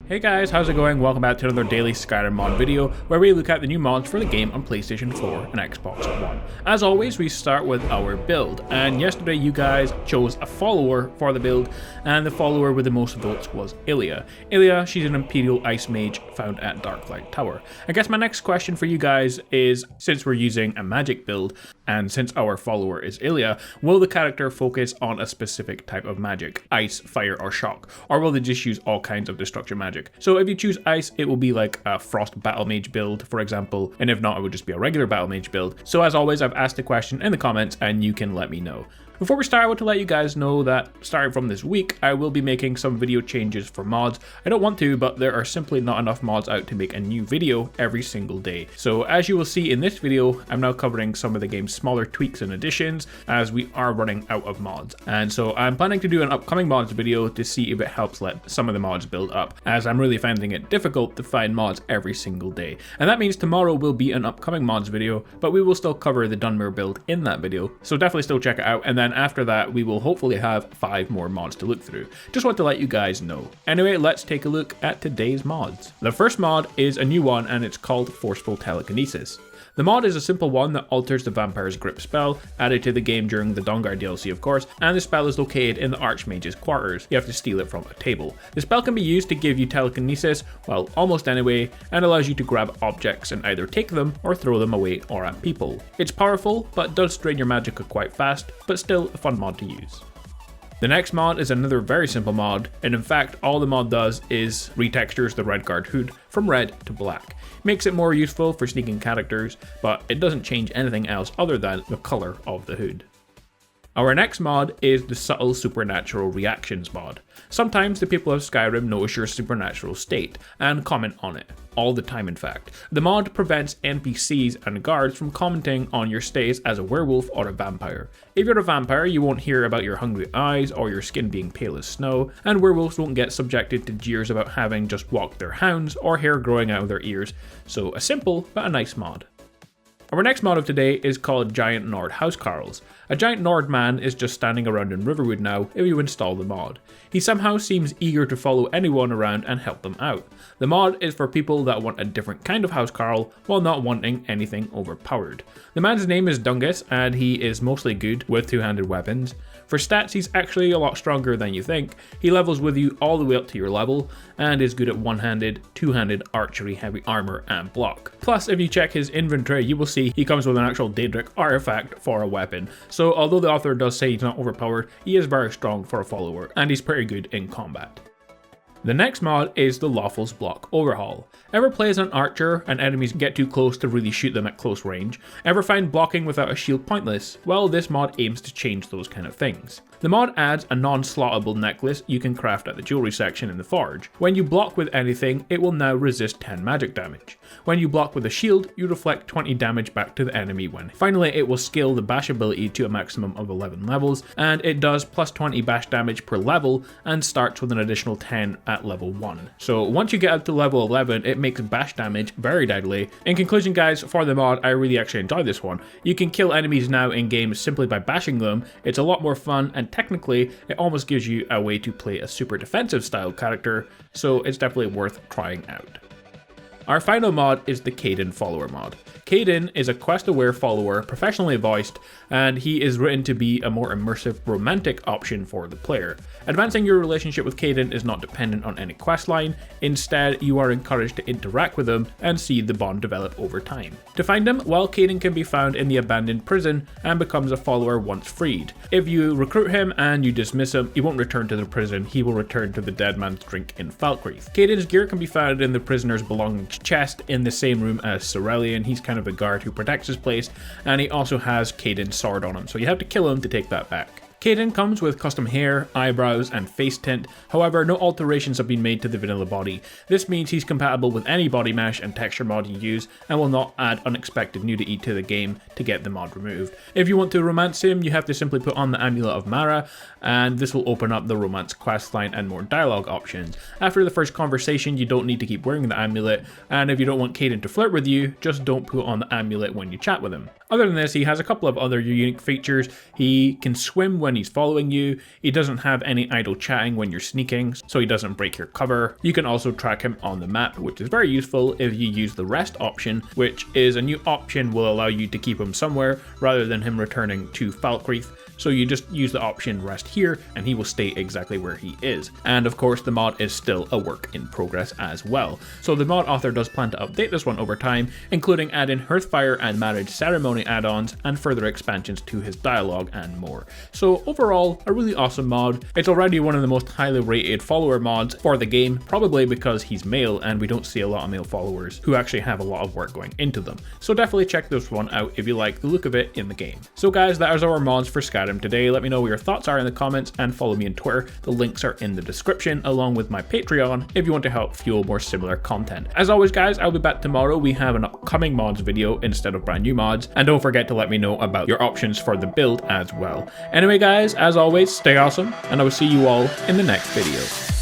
Hey guys, how's it going? Welcome back to another daily Skyrim mod video where we look at the new mods for the game on PlayStation 4 and Xbox One. As always, we start with our build, and yesterday you guys chose a follower for the build, and the follower with the most votes was Ilya. Ilya, she's an Imperial Ice Mage found at Darklight Tower. I guess my next question for you guys is, since we're using a magic build, and since our follower is Ilya, will the character focus on a specific type of magic, ice, fire, or shock, or will they just use all kinds of destruction magic? So if you choose ice, it will be like a frost battle mage build, for example, and if not, it would just be a regular battle mage build. So as always, I've asked the question in the comments and you can let me know. Before we start, I want to let you guys know that starting from this week, I will be making some video changes for mods. I don't want to, but there are simply not enough mods out to make a new video every single day. So as you will see in this video, I'm now covering some of the game's smaller tweaks and additions as we are running out of mods. And so I'm planning to do an upcoming mods video to see if it helps let some of the mods build up, as I'm really finding it difficult to find mods every single day. And that means tomorrow will be an upcoming mods video, but we will still cover the Dunmer build in that video. So definitely still check it out, and then after that we will hopefully have 5 more mods to look through. Just want to let you guys know. Anyway, let's take a look at today's mods. The first mod is a new one and it's called Forceful Telekinesis. The mod is a simple one that alters the Vampire's Grip spell, added to the game during the Dawnguard DLC of course, and the spell is located in the Archmage's quarters. You have to steal it from a table. The spell can be used to give you telekinesis, well, almost anyway, and allows you to grab objects and either take them or throw them away or at people. It's powerful, but does drain your magicka quite fast, but still a fun mod to use. The next mod is another very simple mod, and in fact all the mod does is retextures the Redguard hood from red to black. Makes it more useful for sneaking characters, but it doesn't change anything else other than the colour of the hood. Our next mod is the Subtle Supernatural Reactions mod. Sometimes the people of Skyrim notice your supernatural state and comment on it. All the time in fact. The mod prevents NPCs and guards from commenting on your status as a werewolf or a vampire. If you're a vampire, you won't hear about your hungry eyes or your skin being pale as snow, and werewolves won't get subjected to jeers about having just walked their hounds or hair growing out of their ears. So a simple but a nice mod. Our next mod of today is called Giant Nord Housecarls. A giant Nord man is just standing around in Riverwood now if you install the mod. He somehow seems eager to follow anyone around and help them out. The mod is for people that want a different kind of housecarl while not wanting anything overpowered. The man's name is Dungus and he is mostly good with two-handed weapons. For stats, he's actually a lot stronger than you think. He levels with you all the way up to your level and is good at one-handed, two-handed archery, heavy armor and block. Plus, if you check his inventory, you will see he comes with an actual Daedric artifact for a weapon. So although the author does say he's not overpowered, he is very strong for a follower and he's pretty good in combat. The next mod is the Lawful's Block Overhaul. Ever play as an archer and enemies get too close to really shoot them at close range? Ever find blocking without a shield pointless? Well, this mod aims to change those kind of things. The mod adds a non-slottable necklace you can craft at the jewelry section in the forge. When you block with anything, it will now resist 10 magic damage. When you block with a shield, you reflect 20 damage back to the enemy when. Finally, it will scale the bash ability to a maximum of 11 levels, and it does plus 20 bash damage per level and starts with an additional 10 at level 1. So once you get up to level 11, it makes bash damage very deadly. In conclusion guys, for the mod, I really actually enjoyed this one. You can kill enemies now in games simply by bashing them. It's a lot more fun, and technically it almost gives you a way to play a super defensive style character, so it's definitely worth trying out. Our final mod is the Kaden Follower Mod. Kaden is a quest-aware follower, professionally voiced, and he is written to be a more immersive, romantic option for the player. Advancing your relationship with Kaden is not dependent on any questline, instead you are encouraged to interact with him and see the bond develop over time. To find him, well, Kaden can be found in the abandoned prison and becomes a follower once freed. If you recruit him and you dismiss him, he won't return to the prison, he will return to the Dead Man's Drink in Falkreath. Kaden's gear can be found in the prisoner's belongings chest in the same room as Cerulean. He's kind of a guard who protects his place, and he also has Kaden's sword on him, so you have to kill him to take that back. Kaden comes with custom hair, eyebrows, and face tint, however no alterations have been made to the vanilla body. This means he's compatible with any body mesh and texture mod you use, and will not add unexpected nudity to the game to get the mod removed. If you want to romance him, you have to simply put on the Amulet of Mara, and this will open up the romance questline and more dialogue options. After the first conversation, you don't need to keep wearing the amulet, and if you don't want Kaden to flirt with you, just don't put on the amulet when you chat with him. Other than this, he has a couple of other unique features. He can swim when when he's following you. He doesn't have any idle chatting when you're sneaking, so he doesn't break your cover. You can also track him on the map, which is very useful if you use the rest option, which is a new option will allow you to keep him somewhere rather than him returning to Falkreath. So you just use the option rest here and he will stay exactly where he is. And of course the mod is still a work in progress as well. So the mod author does plan to update this one over time, including adding Hearthfire and Marriage Ceremony add-ons and further expansions to his dialogue and more. So overall, a really awesome mod. It's already one of the most highly rated follower mods for the game, probably because he's male and we don't see a lot of male followers who actually have a lot of work going into them. So definitely check this one out if you like the look of it in the game. So guys, that is our mods for Skyrim today. Let me know what your thoughts are in the comments and follow me on Twitter. The links are in the description along with my Patreon if you want to help fuel more similar content. As always guys, I'll be back tomorrow. We have an upcoming mods video instead of brand new mods, and don't forget to let me know about your options for the build as well. Anyway guys, as always, stay awesome and I will see you all in the next video.